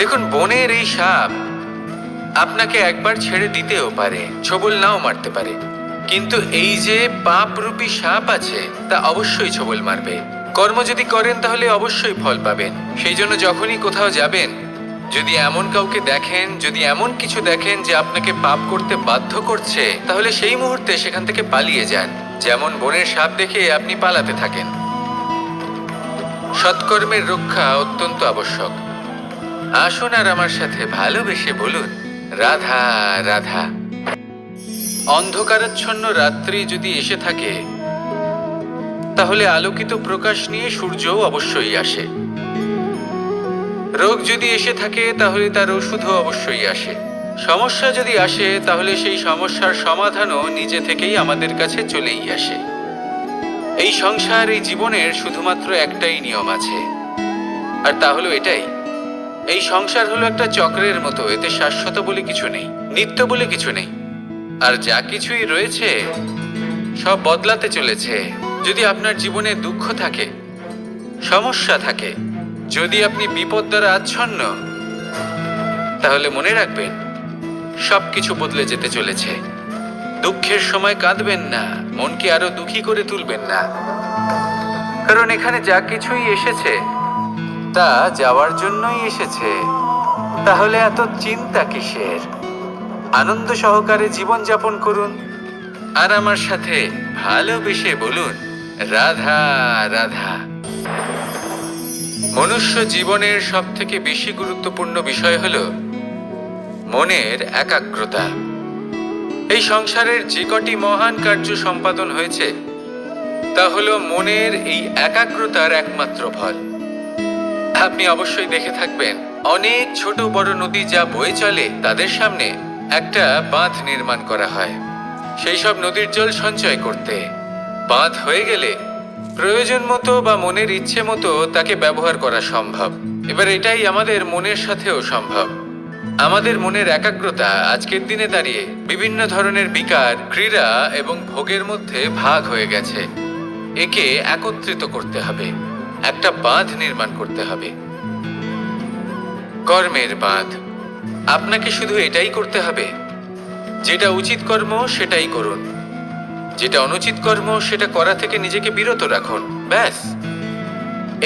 দেখুন, বনের এই সাপ আপনাকে একবার ছেড়ে দিতেও পারে, ছোবল নাও মারতে পারে, কিন্তু এই যে পাপরূপী সাপ আছে তা অবশ্যই ছোবল মারবে। কর্ম যদি করেন তাহলে অবশ্যই ফল পাবেন। সেই জন্য যখনই কোথাও যাবেন, যদি এমন কাউকে দেখেন, যদি এমন কিছু দেখেন যে আপনাকে পাপ করতে বাধ্য করছে, তাহলে সেই মুহূর্তে সেখান থেকে পালিয়ে যান। যেমন বনের সাপ দেখে আপনি পালাতে থাকেন। সৎকর্মের রক্ষা অত্যন্ত আবশ্যক। আসুন আর আমার সাথে ভালোবেসে বলুন, রাধা রাধা। অন্ধকারাচ্ছন্ন রাত্রি যদি এসে থাকে, তাহলে আলোকিত প্রকাশ নিয়ে সূর্যও অবশ্যই আসে। রোগ যদি এসে থাকে, তাহলে তার ওষুধও অবশ্যই আসে। সমস্যা যদি আসে, তাহলে সেই সমস্যার সমাধানও নিজে থেকেই আমাদের কাছে চলেই আসে। এই সংসার, এই জীবনের শুধুমাত্র একটাই নিয়ম আছে, আর তা হলো এটাই: এই সংসার হলো একটা চক্রের মতো। এতে শাশ্বত বলে কিছু নেই, নিত্য বলে কিছু নেই, আর যা কিছুই রয়েছে সব বদলাতে চলেছে। যদি আপনার জীবনে দুঃখ থাকে, সমস্যা থাকে, যদি আপনি বিপদ দ্বারা আচ্ছন্ন, তাহলে মনে রাখবেন সবকিছু বদলে যেতে চলেছে। দুঃখের সময় কাঁদবেন না, মনকে আরো দুঃখী করে তুলবেন না, কারণ এখানে যা কিছুই এসেছে তা যাওয়ার জন্যই এসেছে। তাহলে এত চিন্তা কিসের? আনন্দ সহকারে জীবন যাপন করুন, আর আমার সাথে ভালোবেসে বলুন, রাধা রাধা। মনুষ্য জীবনের সব থেকে বেশি গুরুত্বপূর্ণ বিষয় হলো মনের একাগ্রতা। এই সংসারের যে কটি মহান কার্য সম্পাদন হয়েছে, তা হলো মনের এই একাগ্রতার একমাত্র ফল। আপনি অবশ্যই দেখে থাকবেন, অনেক ছোট বড় নদী যা বয়ে চলে, তাদের সামনে একটা বাঁধ নির্মাণ করা হয় সেই সব নদীর জল সঞ্চয় করতে। বাঁধ হয়ে গেলে প্রয়োজন মতো বা মনের ইচ্ছে মতো তাকে ব্যবহার করা সম্ভব। এবার এটাই আমাদের মনের সাথেও সম্ভব। আমাদের মনের একাগ্রতা আজকের দিনে দাঁড়িয়ে বিভিন্ন ধরনের বিকার, ক্রীড়া এবং ভোগের মধ্যে ভাগ হয়ে গেছে। একে একত্রিত করতে হবে, একটা বাঁধ নির্মাণ করতে হবে, কর্মের বাঁধ। আপনাকে শুধু এটাই করতে হবে, যেটা উচিত কর্ম সেটাই করুন, যেটা অনুচিত কর্ম সেটা করা থেকে নিজেকে বিরত রাখুন। ব্যাস,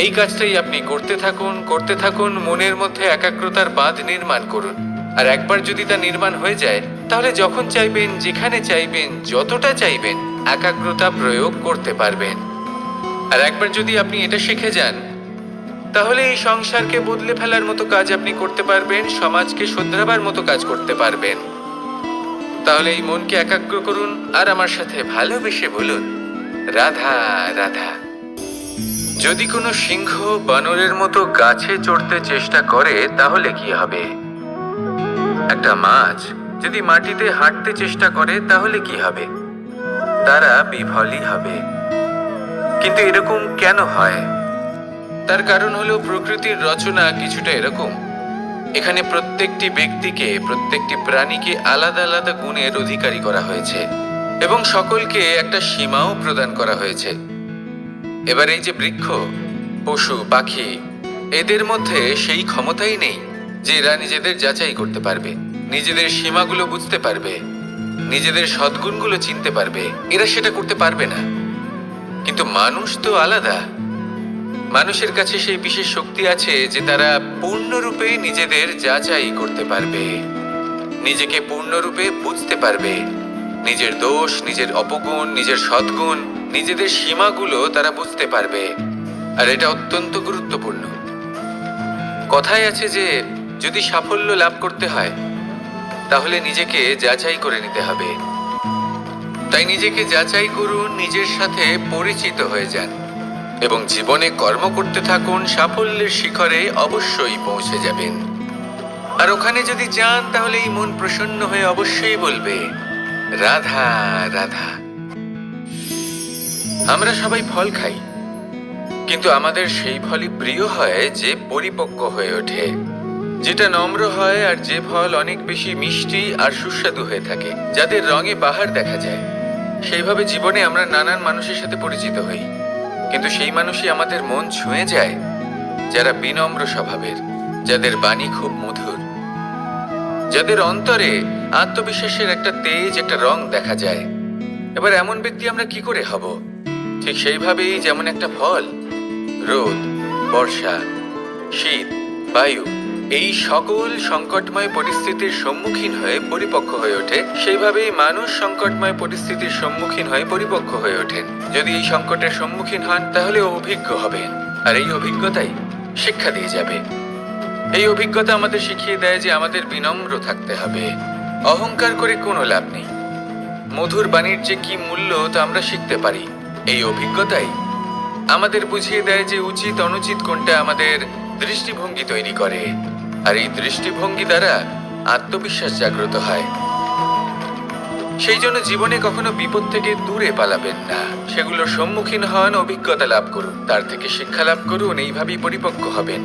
এই কাজটাই আপনি করতে থাকুন। মনের মধ্যে একাগ্রতার বাঁধ নির্মাণ করুন, আর একবার যদি তা নির্মাণ হয়ে যায়, তাহলে যখন চাইবেন, যেখানে চাইবেন, যতটা চাইবেন, একাগ্রতা প্রয়োগ করতে পারবেন। আর একবার যদি আপনি এটা শিখে যান, তাহলে এই সংসারকে বদলে ফেলার মতো কাজ আপনি করতে পারবেন, সমাজকে শোধরাবার মতো কাজ করতে পারবেন। তাহলে এই মনকে একাগ্র করুন, আর আমার সাথে ভালোবেসে বলুন, রাধা রাধা। যদি কোনো সিংহ বানরের মতো গাছে চড়তে চেষ্টা করে, তাহলে কি হবে? একটা মাছ যদি মাটিতে হাঁটতে চেষ্টা করে, তাহলে কি হবে? তারা বিফলই হবে। কিন্তু এরকম কেন হয়? তার কারণ হলো প্রকৃতির রচনা কিছুটা এরকম। এখানে প্রত্যেকটি ব্যক্তিকে, প্রত্যেকটি প্রাণীকে আলাদা আলাদা গুণের অধিকারী করা হয়েছে, এবং সকলকে একটা সীমাও প্রদান করা হয়েছে। এবার এই যে বৃক্ষ, পশু, পাখি, এদের মধ্যে সেই ক্ষমতাই নেই যে এরা নিজেদের যাচাই করতে পারবে, নিজেদের সীমাগুলো বুঝতে পারবে, নিজেদের সদ্গুণগুলো চিনতে পারবে। এরা সেটা করতে পারবে না। কিন্তু মানুষ তো আলাদা। মানুষের কাছে সেই বিশেষ শক্তি আছে যে তারা পূর্ণরূপে নিজেদের যাচাই করতে পারবে, নিজেকে পূর্ণরূপে বুঝতে পারবে, নিজের দোষ, নিজের অপগুণ, নিজের সদ্গুণ, নিজেদের সীমাগুলো তারা বুঝতে পারবে। আর এটা অত্যন্ত গুরুত্বপূর্ণ। কথায় আছে যে যদি সাফল্য লাভ করতে হয়, তাহলে নিজেকে যাচাই করে নিতে হবে। তাই নিজেকে যাচাই করুন, নিজের সাথে পরিচিত হয়ে যান, এবং জীবনে কর্ম করতে থাকুন। সাফল্যের শিখরে অবশ্যই পৌঁছে যাবেন। আর ওখানে যদি যান, তাহলে এই মন প্রসন্ন হয়ে অবশ্যই বলবে, রাধা রাধা। আমরা সবাই ফল খাই, কিন্তু আমাদের সেই ফলই প্রিয় হয় যে পরিপক্ক হয়ে ওঠে, যেটা নম্র হয়, আর যে ফল অনেক বেশি মিষ্টি আর সুস্বাদু হয়ে থাকে, যাদের রঙে বাহার দেখা যায়। সেইভাবে জীবনে আমরা নানান মানুষের সাথে পরিচিত হই, কিন্তু সেই মানুষই আমাদের মন ছুঁয়ে যায় যারা বিনম্র স্বভাবের, যাদের বাণী খুব মধুর, যাদের অন্তরে আত্মবিশ্বাসের একটা তেজ, একটা রং দেখা যায়। এবার এমন ব্যক্তি আমরা কি করে হব? ঠিক সেইভাবেই যেমন একটা ফল রোদ, বর্ষা, শীত, বায়ু এই সকল সংকটময় পরিস্থিতির সম্মুখীন হয়ে পরিপক্ক হয়ে ওঠে, সেইভাবেই মানুষ সংকটময় পরিস্থিতির সম্মুখীন হয়ে পরিপক্ক হয়ে ওঠেন। যদি এই সংকটের সম্মুখীন হন তাহলে অভিজ্ঞ হবেন, আর এই অভিজ্ঞতাই শিক্ষা দিয়ে যাবে। এই অভিজ্ঞতা আমাদের শিখিয়ে দেয় যে আমাদের বিনম্র থাকতে হবে। অহংকার করে কোনো লাভ নেই। মধুর বাণীর যে কি মূল্য তা আমরা শিখতে পারি। এই অভিজ্ঞতাই আমাদের বুঝিয়ে দেয় যে উচিত অনুচিত কোনটা আমাদের দৃষ্টিভঙ্গি তৈরি করে, আর এই দৃষ্টিভঙ্গি দ্বারা আত্মবিশ্বাস জাগ্রত হয়। সেই জন্য জীবনে কখনো বিপদ থেকে দূরে পালাবেন না, সেগুলোর সম্মুখীন হন, অভিজ্ঞতা লাভ করুন, তার থেকে শিক্ষা লাভ করুন, এইভাবেই পরিপক্ক হবেন।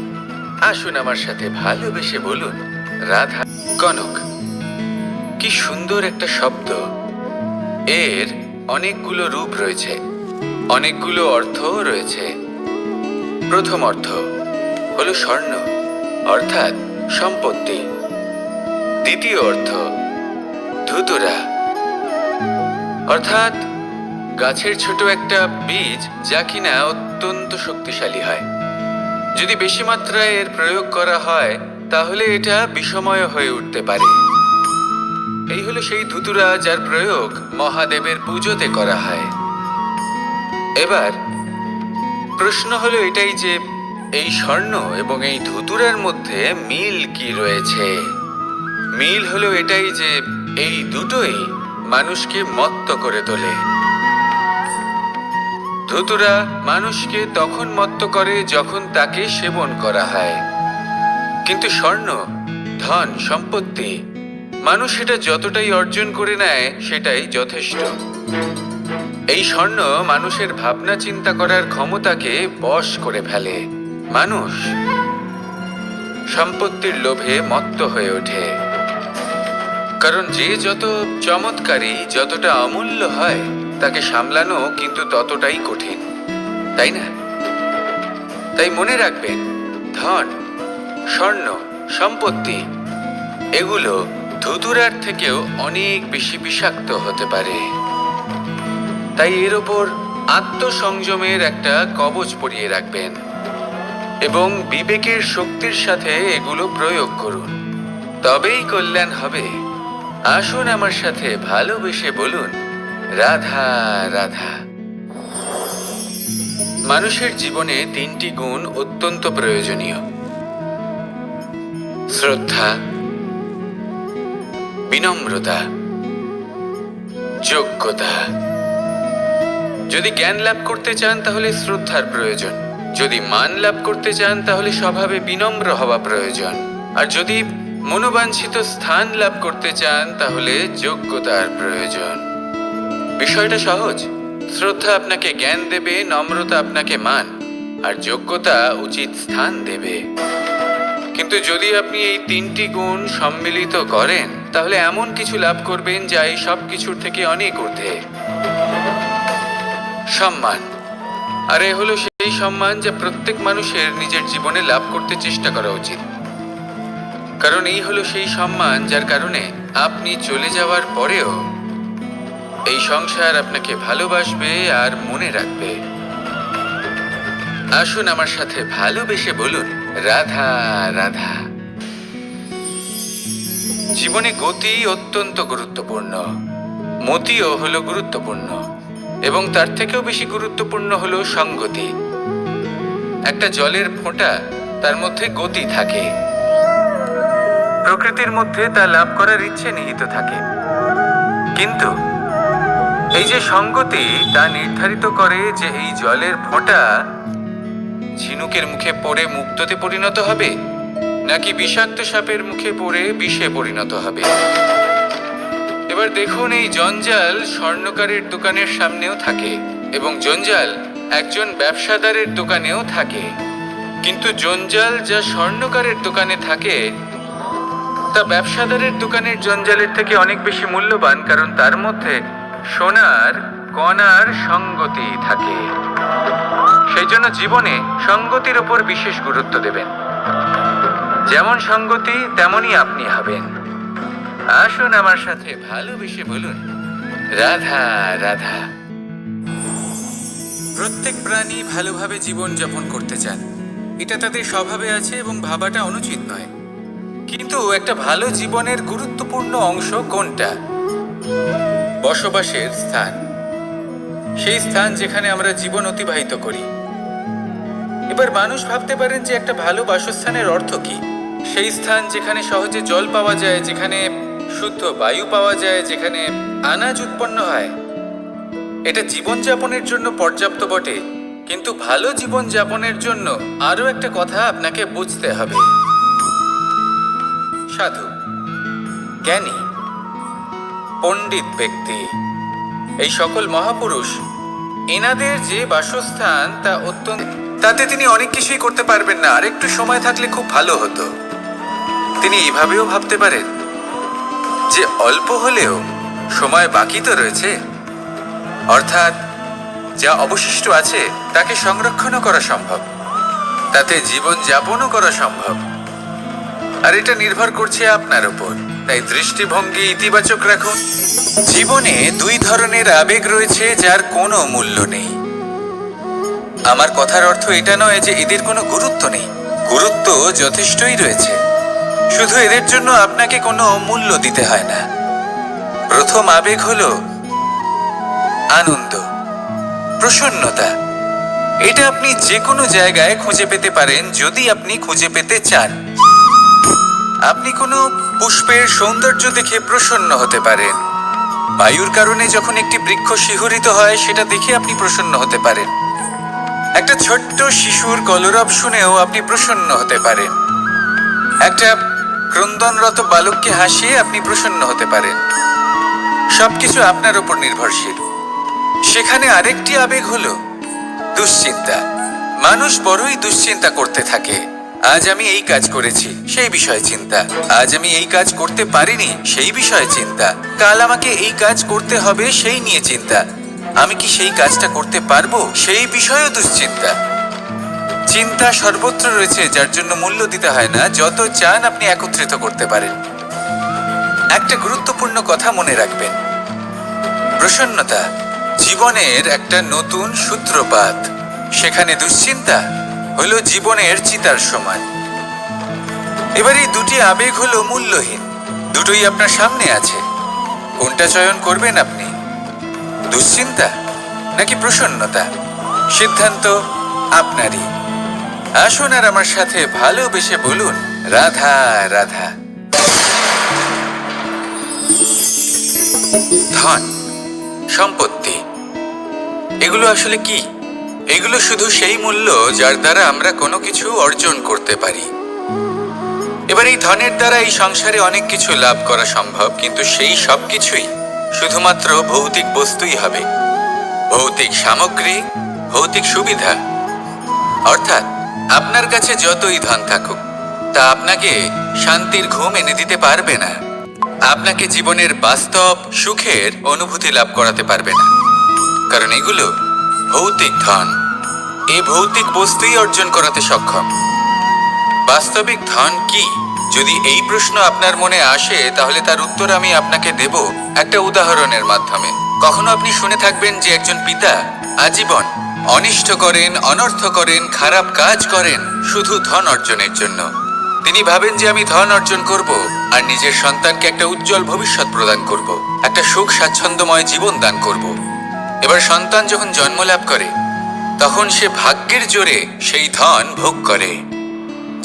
আসুন আমার সাথে ভালোবেসে বলুন রাধা। কনক কি সুন্দর একটা শব্দ। এর অনেকগুলো রূপ রয়েছে, অনেকগুলো অর্থও রয়েছে। প্রথম অর্থ হলো স্বর্ণ, অর্থাৎ সম্পত্তি। দ্বিতীয় অর্থ ধুতুরা, অর্থাৎ গাছের ছোট একটা বীজ, যা কিনা অত্যন্ত শক্তিশালী হয়। যদি বেশি মাত্রায় এর প্রয়োগ করা হয় তাহলে এটা বিষময় হয়ে উঠতে পারে। এই হলো সেই ধুতুরা যার প্রয়োগ মহাদেবের পুজোতে করা হয়। এবার প্রশ্ন হলো এটাই যে এই স্বর্ণ এবং এই ধুতুরার মধ্যে মিল কি রয়েছে? মিল হলো এটাই যে এই দুটোই মানুষকে মত্ত করে তোলে। ধুতুরা মানুষকে তখন মত্ত করে যখন তাকে সেবন করা হয়, কিন্তু স্বর্ণ, ধন, সম্পত্তি, মানুষ সেটা যতটাই অর্জন করে নেয় সেটাই যথেষ্ট। এই স্বর্ণ মানুষের ভাবনা চিন্তা করার ক্ষমতাকে বশ করে ফেলে। মানুষ সম্পত্তির লোভে মত্ত হয়ে ওঠে, কারণ যে যত চমৎকারী, যতটা অমূল্য হয় তাকে সামলানো কিন্তু ততটাই কঠিন, তাই না? তাই মনে রাখবেন, ধন, স্বর্ণ, সম্পত্তি এগুলো ধুতুরার থেকেও অনেক বেশি বিষাক্ত হতে পারে। তাই এর ওপর আত্মসংযমের একটা কবচ পরিয়ে রাখবেন এবং বিবেকের শক্তির সাথে এগুলো প্রয়োগ করুন, তবেই কল্যাণ হবে। আসুন আমার সাথে ভালোবেসে বলুন রাধা রাধা। মানুষের জীবনে তিনটি গুণ অত্যন্ত প্রয়োজনীয়: শ্রদ্ধা, বিনম্রতা, যোগ্যতা। যদি জ্ঞান লাভ করতে চান তাহলে শ্রদ্ধার প্রয়োজন, যদি মান লাভ করতে চান তাহলে স্বভাবে বিনম্র হওয়া প্রয়োজন, আর যদি মনোবাঞ্ছিত স্থান লাভ করতে চান তাহলে যোগ্যতার প্রয়োজন। বিষয়টা সহজ। শ্রদ্ধা আপনাকে জ্ঞান দেবে, নম্রতা আপনাকে মান, আর যোগ্যতা উচিত স্থান দেবে। কিন্তু যদি আপনি এই তিনটি গুণ সম্মিলিত করেন তাহলে এমন কিছু লাভ করবেন যা এই সব কিছুর থেকে অনেক ঊর্ধ্বে। সম্মান। আর এ হলো সেই সম্মান যা প্রত্যেক মানুষের নিজের জীবনে লাভ করতে চেষ্টা করা উচিত, কারণ এই হলো সেই সম্মান যার কারণে আপনি চলে যাওয়ার পরেও এই সংসার আপনাকে ভালোবাসবে আর মনে রাখবে। আসুন আমার সাথে ভালোবেসে বলুন রাধা রাধা। জীবনে গতি অত্যন্ত গুরুত্বপূর্ণ, মতিও হলো গুরুত্বপূর্ণ, এবং তার থেকেও বেশি গুরুত্বপূর্ণ হলো সঙ্গতি। একটা জলের ফোঁটা, তার মধ্যে গতি থাকে, প্রকৃতির মধ্যে তা লাভ করার ইচ্ছে নিহিত থাকে, কিন্তু এই যে সঙ্গতি তা নির্ধারিত করে যে এই জলের ফোঁটা ঝিনুকের মুখে পড়ে মুক্ততে পরিণত হবে নাকি বিষাক্ত সাপের মুখে পড়ে বিষে পরিণত হবে। এবার দেখুন, এই জঞ্জাল স্বর্ণকারের দোকানের সামনেও থাকে এবং জঞ্জাল একজন ব্যবসাদারের দোকানেও থাকে, কিন্তু জঞ্জাল যা স্বর্ণকারের দোকানে থাকে তা ব্যবসাদারের দোকানের জঞ্জালের থেকে অনেক বেশি মূল্যবান, কারণ তার মধ্যে সোনার কণার সঙ্গতি থাকে। সেই জন্য জীবনে সঙ্গতির উপর বিশেষ গুরুত্ব দেবেন। যেমন সঙ্গতি তেমনই আপনি হবেন। আসুন আমার সাথে ভালোবেসে বলুন, রাধা রাধা। প্রত্যেক প্রাণী ভালোভাবে জীবন যাপন করতে চান, এটা তাদের স্বভাবে আছে এবং ভাবাটা অনুচিত নয়। কিন্তু একটা ভালো জীবনের গুরুত্বপূর্ণ অংশ কোনটা? বসবাসের স্থান, সেই স্থান যেখানে আমরা জীবন অতিবাহিত করি। এবার মানুষ ভাবতে পারেন যে একটা ভালো বাসস্থানের অর্থ কি? সেই স্থান যেখানে সহজে জল পাওয়া যায়, যেখানে শুদ্ধ বায়ু পাওয়া যায়, যেখানে আনাজ উৎপন্ন হয়। এটা জীবনযাপনের জন্য পর্যাপ্ত বটে, কিন্তু ভালো জীবনযাপনের জন্য আরও একটা কথা আপনাকে বুঝতে হবে। সাধু, জ্ঞানী, পণ্ডিত ব্যক্তি, এই সকল মহাপুরুষ, এনাদের যে বাসস্থান তা অত্যন্ত, তাতে তিনি অনেক কিছুই করতে পারবেন না, আর একটু সময় থাকলে খুব ভালো হতো। তিনি এভাবেও ভাবতে পারেন যে অল্প হলেও সময় বাকি তো রয়েছে, অর্থাৎ যা অবশিষ্ট আছে তাকে সংরক্ষণও করা সম্ভব, তাতে জীবন যাপনও করা সম্ভব। আর এটা নির্ভর করছে আপনার উপর। তাই দৃষ্টিভঙ্গি ইতিবাচক রাখুন। জীবনে দুই ধরনের আবেগ রয়েছে যার কোনো মূল্য নেই। আমার কথার অর্থ এটা নয় যে এদের কোনো গুরুত্ব নেই, গুরুত্ব যথেষ্টই রয়েছে, শুধু এদের জন্য আপনাকে কোনো মূল্য দিতে হয় না। প্রথম আবেগ হলো আনন্দ, প্রসন্নতা। এটা আপনি যে কোনো জায়গায় খুঁজে পেতে পারেন যদি আপনি খুঁজে পেতে চান। আপনি কোনো পুষ্পের সৌন্দর্য দেখে প্রসন্ন হতে পারেন। বায়ুর কারণে যখন একটি বৃক্ষ শিহরিত হয় সেটা দেখে আপনি প্রসন্ন হতে পারেন। একটা ছোট্ট শিশুর কলরব শুনেও আপনি প্রসন্ন হতে পারেন। একটা ক্রন্দনরত বালককে হাসিয়ে আপনি প্রসন্ন হতে পারেন। সবকিছু আপনার উপর নির্ভরশীল। সেখানে আরেকটি আবেগ হলো দুশ্চিন্তা। মানুষ বড়ই দুশ্চিন্তা করতে থাকে। আজ আমি এই কাজ করেছি, সেই বিষয়ে চিন্তা। আজ আমি এই কাজ করতে পারিনি, সেই বিষয়ে চিন্তা। কাল আমাকে এই কাজ করতে হবে, সেই নিয়ে চিন্তা। আমি কি সেই কাজটা করতে পারবো, সেই বিষয়েও দুশ্চিন্তা। চিন্তা সর্বত্র রয়েছে, যার জন্য মূল্য দিতে হয় না। যত চান আপনি একত্রিত করতে পারেন। একটা গুরুত্বপূর্ণ কথা মনে রাখবেন, প্রসন্নতা জীবনের একটা নতুন সূত্রপাত। সেখানে দুশ্চিন্তা হলো জীবনের চিতার সমান। এবার এই দুটি আবেগ হলো মূল্যহীন, দুটোই আপনার সামনে আছে। কোনটা চয়ন করবেন আপনি, দুশ্চিন্তা নাকি প্রসন্নতা? সিদ্ধান্ত আপনারই। আসুন আর আমার সাথে ভালোবেসে বলুন, রাধা রাধা। ধন, সম্পত্তি, এগুলো আসলে কি? এগুলো শুধু সেই মূল্য যার দ্বারা আমরা কোনো কিছু অর্জন করতে পারি। এবার এই ধনের দ্বারা এই সংসারে অনেক কিছু লাভ করা সম্ভব, কিন্তু সেই সব কিছুই শুধুমাত্র ভৌতিক বস্তুই হবে, ভৌতিক সামগ্রী, ভৌতিক সুবিধা। অর্থাৎ আপনার কাছে যতই ধন থাকুক, তা আপনাকে শান্তির ঘুম এনে দিতে পারবে না, আপনাকে জীবনের বাস্তব সুখের অনুভূতি লাভ করাতে পারবে না, কারণ এগুলো ভৌতিক ধন। এই ভৌতিক বস্তুই অর্জন করাতে সক্ষম। বাস্তবিক ধন কি? যদি এই প্রশ্ন আপনার মনে আসে, তাহলে তার উত্তর আমি আপনাকে দেব একটা উদাহরণের মাধ্যমে। কখনো আপনি শুনে থাকবেন যে একজন পিতা আজীবন অনিষ্ট করেন, অনর্থ করেন, খারাপ কাজ করেন শুধু ধন অর্জনের জন্য। তিনি ভাবেন যে আমি ধন অর্জন করব আর নিজের সন্তানকে একটা উজ্জ্বল ভবিষ্যৎ প্রদান করব, একটা সুখ স্বাচ্ছন্দ্যময় জীবন দান করব। এবার সন্তান যখন জন্ম লাভ করে, তখন সে ভাগ্যের জোরে সেই ধন ভোগ করে।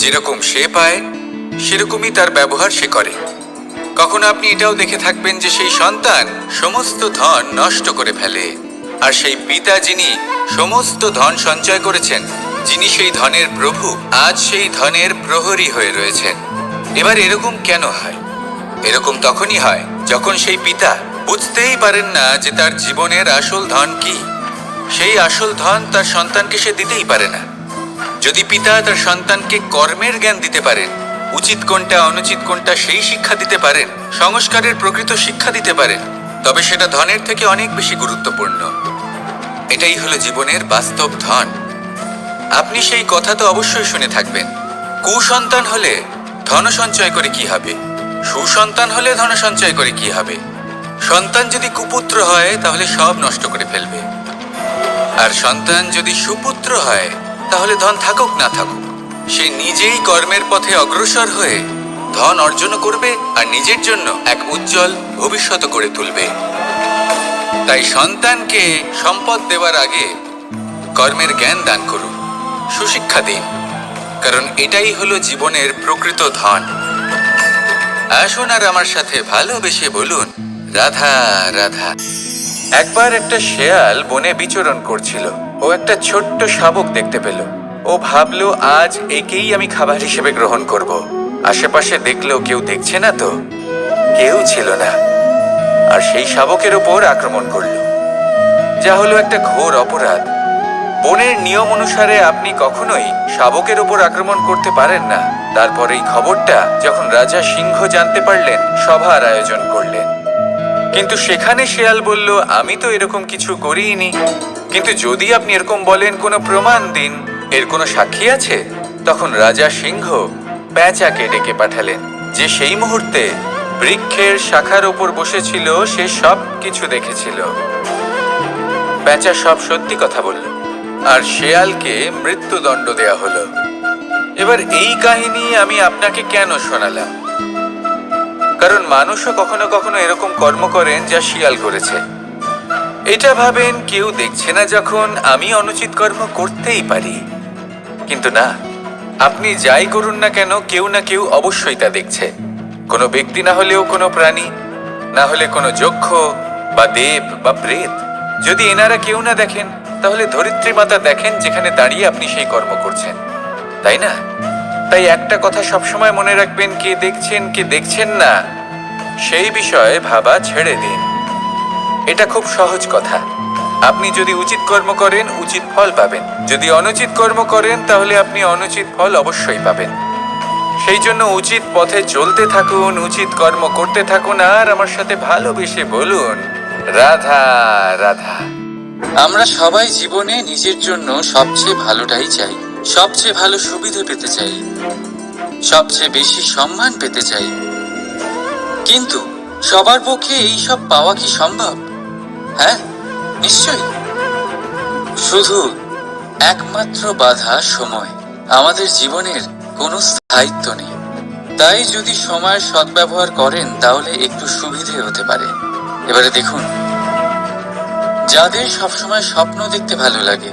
যেরকম সে পায় সেরকমই তার ব্যবহার সে করে। কখনো আপনি এটাও দেখে থাকবেন যে সেই সন্তান সমস্ত ধন নষ্ট করে ফেলে, আর সেই পিতা যিনি সমস্ত ধন সঞ্চয় করেছেন, যিনি সেই ধনের প্রভু, আজ সেই ধনের প্রহরী হয়ে রয়েছেন। এবার এরকম কেন হয়? এরকম তখনই হয় যখন সেই পিতা বুঝতেই পারেন না যে তার জীবনের আসল ধন কি। সেই আসল ধন তার সন্তানকে সে দিতেই পারে না। যদি পিতা তার সন্তানকে কর্মের জ্ঞান দিতে পারেন, উচিত কোনটা অনুচিত কোনটা সেই শিক্ষা দিতে পারেন, সংস্কারের প্রকৃত শিক্ষা দিতে পারেন, তবে সেটা ধনের থেকে অনেক বেশি গুরুত্বপূর্ণ। এটাই হলো জীবনের বাস্তব ধন। আপনি সেই কথা তো অবশ্যই শুনে থাকবেন, কুসন্তান হলে ধন সঞ্চয় করে কি হবে? সুসন্তান হলে ধন সঞ্চয় করে কি হবে? সন্তান যদি কুপুত্র হয় তাহলে সব নষ্ট করে ফেলবে, আর সন্তান যদি সুপুত্র হয় তাহলে ধন থাকুক না থাকুক সে নিজেই কর্মের পথে অগ্রসর হয়ে ধন অর্জন করবে আর নিজের জন্য এক উজ্জ্বল ভবিষ্যৎ করে তুলবে। তাই সন্তানকে সম্পদ দেওয়ার আগে কর্মের জ্ঞান দান করুন, সুশিক্ষা দিন, কারণ এটাই হলো জীবনের প্রকৃত ধন। আসুন আর আমার সাথে ভালোবেসে বলুন, রাধা রাধা। একবার একটা শেয়াল বনে বিচরণ করছিল। ও একটা ছোট্ট শাবক দেখতে পেল। ও ভাবলো, আজ একেই আমি খাবার হিসেবে গ্রহণ করব। আশেপাশে দেখলো কেউ দেখছে না তো, কেউ ছিল না, আর সেই শাবকের ওপর আক্রমণ করলো, যা হলো একটা ঘোর অপরাধ। বনের নিয়ম অনুসারে আপনি কখনোই শাবকের ওপর আক্রমণ করতে পারেন না। তারপর এই খবরটা যখন রাজা সিংহ জানতে পারলেন, সভার আয়োজন করলেন। কিন্তু সেখানে শেয়াল বলল, আমি তো এরকম কিছু করিনি। কিন্তু যদি আপনি এরকম বলেন, কোনো প্রমাণ দিন, এর কোনো সাক্ষী আছে? তখন রাজা সিংহ পেঁচাকে ডেকে পাঠালেন, যে সেই মুহূর্তে বৃক্ষের শাখার ওপর বসেছিল। সে সব কিছু দেখেছিল। পেঁচা সব সত্যি কথা বলল, আর শেয়ালকে মৃত্যুদণ্ড দেয়া হলো। এবার এই কাহিনী আমি আপনাকে কেন শোনালাম? কারণ মানুষও কখনো কখনো এরকম কর্ম করেন যা শিয়াল করেছে। এটা ভাবেন কেউ দেখছে না, যখন আমি অনুচিত কর্ম করতেই পারি। কিন্তু না, আপনি যাই করুন না কেন, কেউ না কেউ অবশ্যই তা দেখছে। কোনো ব্যক্তি না হলেও কোনো প্রাণী, না হলে কোনো যক্ষ বা দেব বা প্রেত। যদি এনারা কেউ না দেখেন, তাহলে ধরিত্রী মাতা দেখেন, যেখানে দাঁড়িয়ে আপনি সেই কর্ম করছেন, তাই না? তাই একটা কথা সবসময় মনে রাখবেন, কে দেখছেন কে দেখছেন না সেই বিষয়ে ভাবা ছেড়ে দিন। এটা খুব সহজ কথা। আপনি যদি উচিত কর্ম করেন, উচিত ফল পাবেন। যদি অনুচিত কর্ম করেন, তাহলে আপনি অনুচিত ফল অবশ্যই পাবেন। সেই জন্য উচিত পথে চলতে থাকুন, উচিত কর্ম করতে থাকুন, আর আমার সাথে ভালোবেসে বলুন, রাধা রাধা। আমরা সবাই জীবনে নিজের জন্য সবচেয়ে ভালোটাই চাই, সবচেয়ে ভালো সুবিধে পেতে চাই, সবচেয়ে বেশি সম্মান পেতে চাই। কিন্তু সবার পক্ষে এইসব পাওয়া কি সম্ভব? হ্যাঁ, নিশ্চয়ই। শুধু একমাত্র বাধা সময়। আমাদের জীবনের কোনো স্থায়িত্ব নেই। তাই যদি সময়ের সদ্ব্যবহার করেন, তাহলে একটু সুবিধে হতে পারে। এবারে দেখুন, যাদের সবসময় স্বপ্ন দেখতে ভালো লাগে,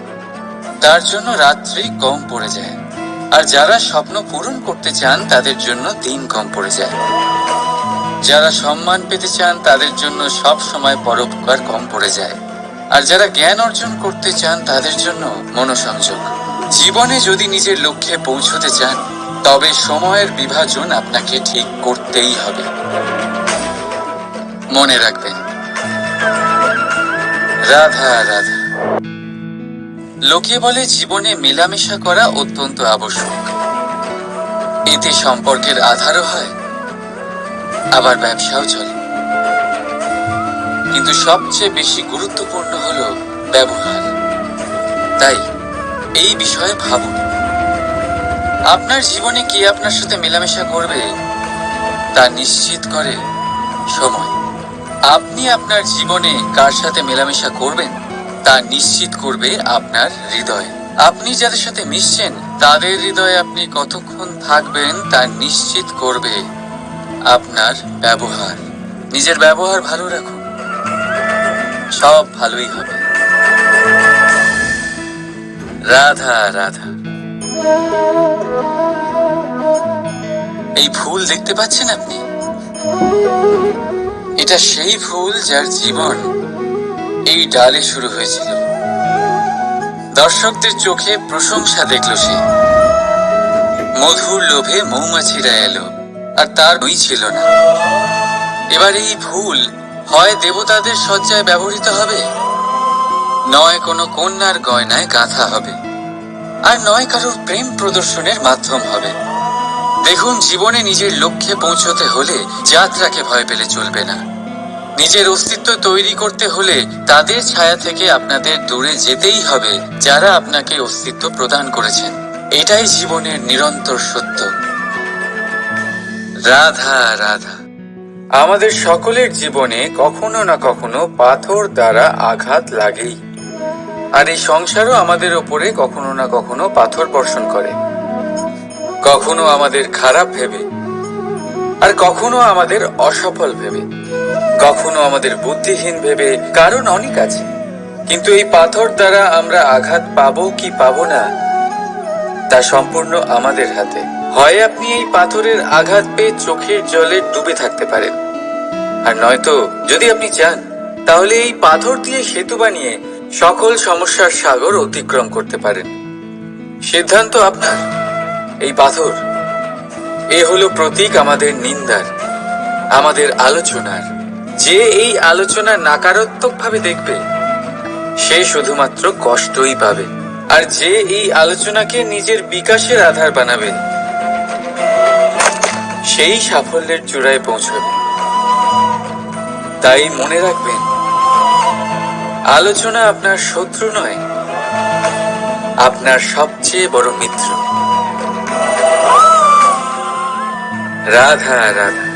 তার জন্য রাত্রি কম পড়ে যায়। আর যারা স্বপ্ন পূরণ করতে চান, তাদের জন্য দিন কম পড়ে যায়। যারা সম্মান পেতে চান, তাদের জন্য সব সময় পরোপকার কম পড়ে যায়। আর যারা জ্ঞান অর্জন করতে চান, তাদের জন্য মনোসংযোগ। জীবনে যদি নিজের লক্ষ্যে পৌঁছতে চান, তবে সময়ের বিভাজন আপনাকে ঠিক করতেই হবে। মনে রাখবেন, রাধা রাধা। লোকে বলে জীবনে মেলামেশা করা অত্যন্ত আবশ্যক। এতে সম্পর্কের আধারও হয়, আবার ব্যবসাও চলে। কিন্তু সবচেয়ে বেশি গুরুত্বপূর্ণ হলো ব্যবহার। তাই এই বিষয়ে ভাবুন, আপনার জীবনে কে আপনার সাথে মেলামেশা করবে তা নিশ্চিত করে সময়। আপনি আপনার জীবনে কার সাথে মেলামেশা করবেন তা নিশ্চিত করবে আপনার হৃদয়। আপনি যাদের সাথে মিশছেন, তাদের হৃদয়ে আপনি কতক্ষণ থাকবেন তা নিশ্চিত করবে আপনার ব্যবহার। নিজের ব্যবহার ভালো রাখুন, সব ভালোই হবে। রাধা রাধা। এই ফুল দেখতে পাচ্ছেন আপনি? এটা সেই ফুল যার জীবন এই ডালে শুরু হয়েছিল। দর্শকদের চোখে প্রশংসা দেখলো সে। মধুর লোভে মৌমাছিরা এলো, আর তার ওই ছিল না। এবার এই ফুল হয় দেবতাদের সজ্জায় ব্যবহৃত হবে, নয় কোনো কন্যার গয়নায় গাঁথা হবে, আর নয় কারোর প্রেম প্রদর্শনের মাধ্যম হবে। দেখুন, জীবনে নিজের লক্ষ্যে পৌঁছতে হলে যাত্রাকে ভয় পেলে চলবে না। নিজের অস্তিত্ব তৈরি করতে হলে তাদের ছায়া থেকে আপনাদের দূরে যেতেই হবে, যারা আপনাকে অস্তিত্ব প্রদান করেছেন। এটাই জীবনের নিরন্তর সত্য। রাধা রাধা। আমাদের সকলের জীবনে কখনো না কখনো পাথর দ্বারা আঘাত লাগেই, আর এই সংসারও আমাদের ওপরে কখনো না কখনো পাথর বর্ষণ করে, কখনো আমাদের খারাপ ভেবে, আর কখনো আমাদের অসফল ভেবে, কখনো আমাদের বুদ্ধিহীন ভেবে। কারণ অনেক আছে, কিন্তু এই পাথর দ্বারা আমরা আঘাত পাবো কি পাবো না তা সম্পূর্ণ আমাদের হাতে। হয় আপনি এই পাথরের আঘাত পেয়ে চোখের জলে ডুবে থাকতে পারেন, আর নয়তো যদি আপনি চান তাহলে এই পাথর দিয়ে সেতু বানিয়ে সকল সমস্যার সাগর অতিক্রম করতে পারেন। সিদ্ধান্ত আপনার। এই পাথর এ হলো প্রতীক আমাদের নিন্দার, আমাদের আলোচনার। যে এই আলোচনা নাকারাত্মকভাবে দেখবে সে শুধুমাত্র কষ্টই পাবে, আর যে এই আলোচনাকে নিজের বিকাশের আধার বানাবে সেই সাফল্যের চূড়ায় পৌঁছবে। তাই মনে রাখবেন, আলোচনা আপনার শত্রু নয়, আপনার সবচেয়ে বড় মিত্র। রাধা রাধা।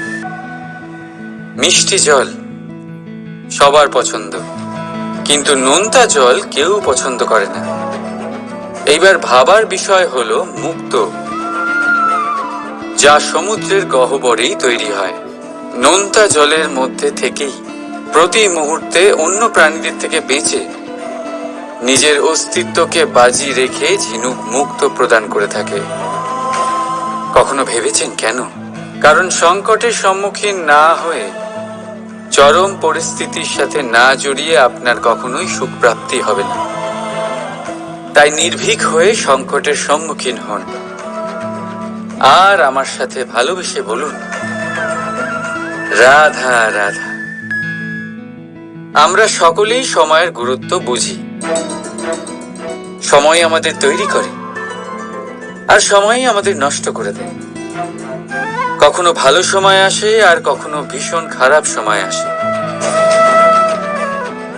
মিষ্টি জল সবার পছন্দ, কিন্তু নোনতা জল কেউ পছন্দ করে না। এইবার ভাবার বিষয় হলো মুক্ত, যা সমুদ্রের গহ্বরেই তৈরি হয়। নোনতা জলের মধ্যে থেকেই প্রতি মুহূর্তে অন্য প্রাণীদের থেকে বেঁচে নিজের অস্তিত্বকে বাজি রেখে ঝিনুক মুক্ত প্রদান করে থাকে। কখনো ভেবেছেন কেন? কারণ সংকটের সম্মুখীন না হয়ে, চরম পরিস্থিতির সাথে না জড়িয়ে আপনার কখনোই সুখ প্রাপ্তি হবে না। তাই নির্ভীক হয়ে সংকটের সম্মুখীন হন, আর আমার সাথে ভালোবেসে বলুন রাধা রাধা। আমরা সকলেই সময়ের গুরুত্ব বুঝি। সময় আমাদের তৈরি করে, আর সময়ই আমাদের নষ্ট করে দেয়। কখনো ভালো সময় আসে, আর কখনো ভীষণ খারাপ সময় আসে।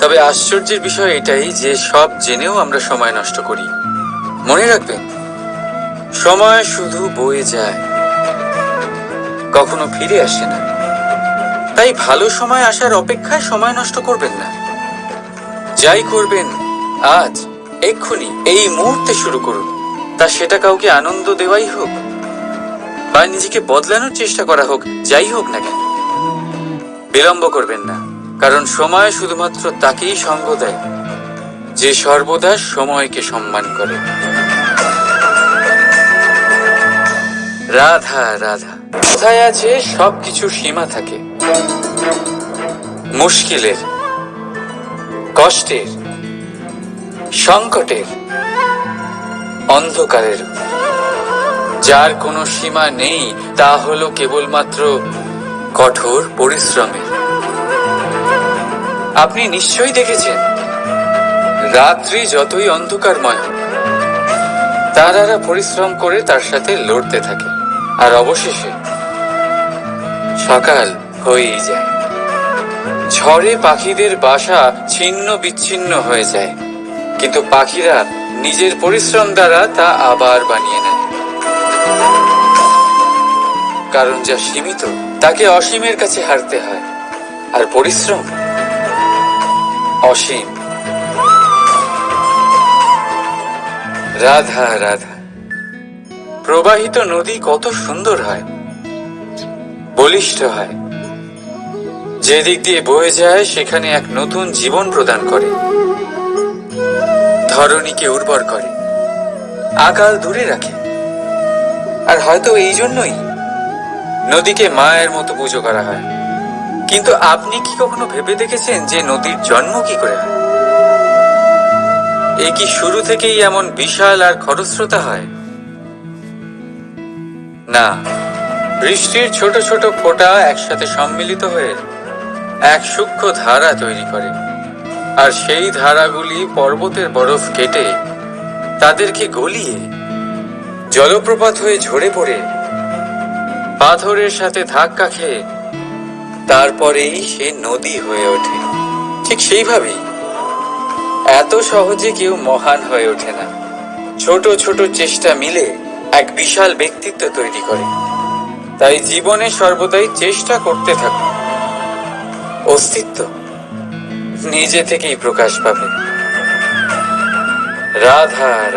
তবে আশ্চর্যের বিষয় এটাই যে সব জেনেও আমরা সময় নষ্ট করি। মনে রাখবেন, সময় শুধু বয়ে যায়, কখনো ফিরে আসে না। তাই ভালো সময় আসার অপেক্ষায় সময় নষ্ট করবেন না। যাই করবেন আজ, এক্ষুনি, এই মুহূর্তে শুরু করুন। তা সেটা কাউকে আনন্দ দেওয়াই হোক, বা নিজেকে বদলানোর চেষ্টা করা হোক, যাই হোক না কেন, বিলম্ব করবেন না। কারণ সময় শুধুমাত্র তাকেই সঙ্গ দেয় যে সর্বদা সময়কে সম্মান করে। রাধা রাধা। কোথায় আছে সবকিছুর সীমা থাকে, মুশকিলের, কষ্টের, সংকটের, অন্ধকারের। যার কোনো সীমা নেই তা হলো কেবলমাত্র কঠোর পরিশ্রমের। আপনি নিশ্চয়ই দেখেছেন, রাত্রি যতই অন্ধকারময় হোক, তারারা পরিশ্রম করে তার সাথে লড়তে থাকে, আর অবশেষে সকাল হয়েই যায়। ঝড়ে পাখিদের বাসা ছিন্ন বিচ্ছিন্ন হয়ে যায়, কিন্তু পাখিরা নিজের পরিশ্রম দ্বারা তা আবার বানিয়ে নেয়। কারণ যা সীমিত তাকে অসীমের কাছে হারতে হয়, আর পরিশ্রম অসীম। রাধা রাধা। প্রবাহিত নদী কত সুন্দর হয়, বলিষ্ঠ হয়। যেদিক দিয়ে বয়ে যায় সেখানে এক নতুন জীবন প্রদান করে, ধরণীকে উর্বর করে, আকাল দূরে রাখে। আর হয়তো এই জন্যই নদীকে মায়ের মতো পুজো করা হয়। কিন্তু আপনি কি কখনো ভেবে দেখেছেন যে নদীর জন্ম কি করে হয়? এ কি শুরু থেকেই এমন বিশাল আর খরস্রোতা হয়? না, বৃষ্টির ছোট ছোট ফোঁটা একসাথে সম্মিলিত হয়ে এক সূক্ষ্ম ধারা তৈরি করে, আর সেই ধারাগুলি পর্বতের বরফ কেটে তাদেরকে গলিয়ে জলপ্রপাত হয়ে ঝরে পড়ে পাথরের সাথে ধাক্কা খেয়ে তারপরেই সে নদী হয়ে ওঠে। ঠিক সেইভাবেই এত সহজে কেউ মহান হয়ে ওঠে না। ছোট ছোট চেষ্টা মিলে এক বিশাল ব্যক্তিত্ব তৈরি করে। তাই জীবনে সর্বদাই চেষ্টা করতে থাকুন। অস্তিত্ব নিজে থেকেই প্রকাশ পাবে। রাধা।